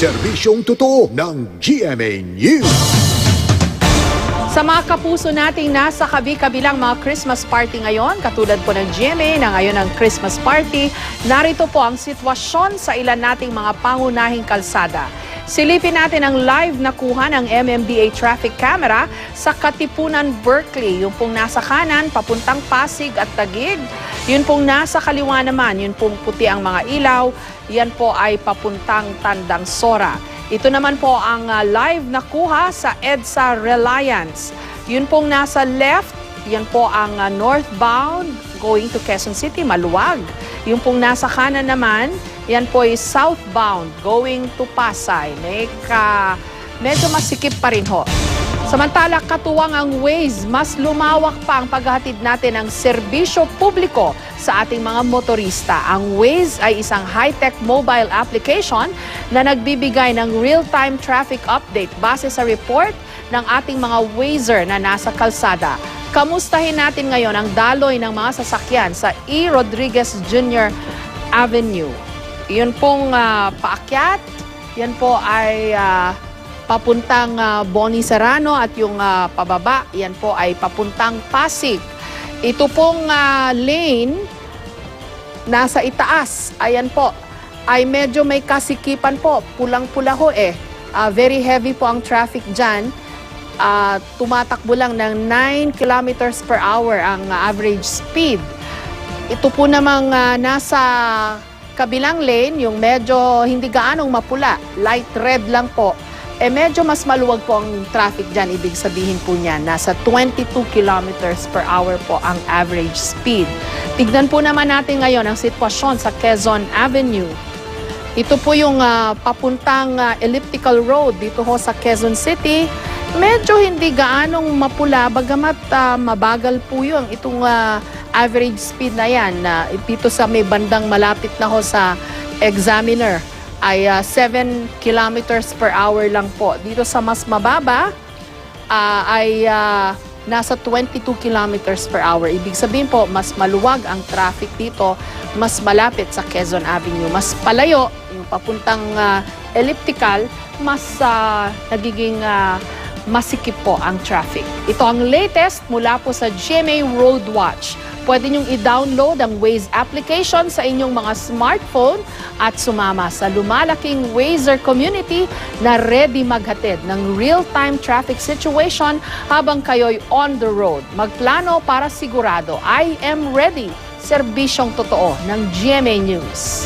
Serbisyong totoo ng GMA News. Sa mga kapuso nating nasa kabi-kabilang mga Christmas party ngayon, katulad po ng GMA na ngayon ang Christmas party, narito po ang sitwasyon sa ilan nating mga pangunahing kalsada. Silipin natin ang live na kuha ng MMDA traffic camera sa Katipunan, Berkeley. Yung pong nasa kanan, papuntang Pasig at Taguig. Yun pong nasa kaliwa naman, yun pong puti ang mga ilaw. Yan po ay papuntang Tandang Sora. Ito naman po ang live na kuha sa EDSA Reliance. Yun pong nasa left, yan po ang northbound going to Quezon City, maluwag. Yung pong nasa kanan naman, yan po ay southbound going to Pasay. Medyo masikip pa rin ho. Samantala, katuwang ang Waze, mas lumawak pa ang paghahatid natin ng serbisyo publiko sa ating mga motorista. Ang Waze ay isang high-tech mobile application na nagbibigay ng real-time traffic update base sa report ng ating mga Wazer na nasa kalsada. Kamustahin natin ngayon ang daloy ng mga sasakyan sa E. Rodriguez Jr. Avenue. Yun pong paakyat, yan po ay papuntang Boni Serrano at yung pababa, yan po ay papuntang Pasig. Ito pong lane, nasa itaas, ayan po, ay medyo may kasikipan po, pulang-pula ho eh. Very heavy po ang traffic dyan. Tumatakbo lang ng 9 kilometers per hour ang average speed. Ito po namang nasa kabilang lane, yung medyo hindi gaanong mapula, light red lang po. Medyo mas maluwag po ang traffic dyan. Ibig sabihin po niya, nasa 22 kilometers per hour po ang average speed. Tignan po naman natin ngayon ang sitwasyon sa Quezon Avenue. Ito po yung papuntang elliptical road dito ho sa Quezon City. Medyo hindi gaanong mapula, bagamat mabagal po yung itong average speed na yan. Dito sa may bandang malapit na ho sa Examiner ay 7 kilometers per hour lang po. Dito sa mas mababa ay nasa 22 kilometers per hour. Ibig sabihin po, mas maluwag ang traffic dito, mas malapit sa Quezon Avenue. Mas palayo, yung papuntang elliptical, mas nagiging masikip po ang traffic. Ito ang latest mula po sa GMA Road Watch. Pwede niyong i-download ang Waze application sa inyong mga smartphone at sumama sa lumalaking Wazer community na ready maghatid ng real-time traffic situation habang kayo'y on the road. Magplano para sigurado, I am ready. Serbisyong totoo ng GMA News.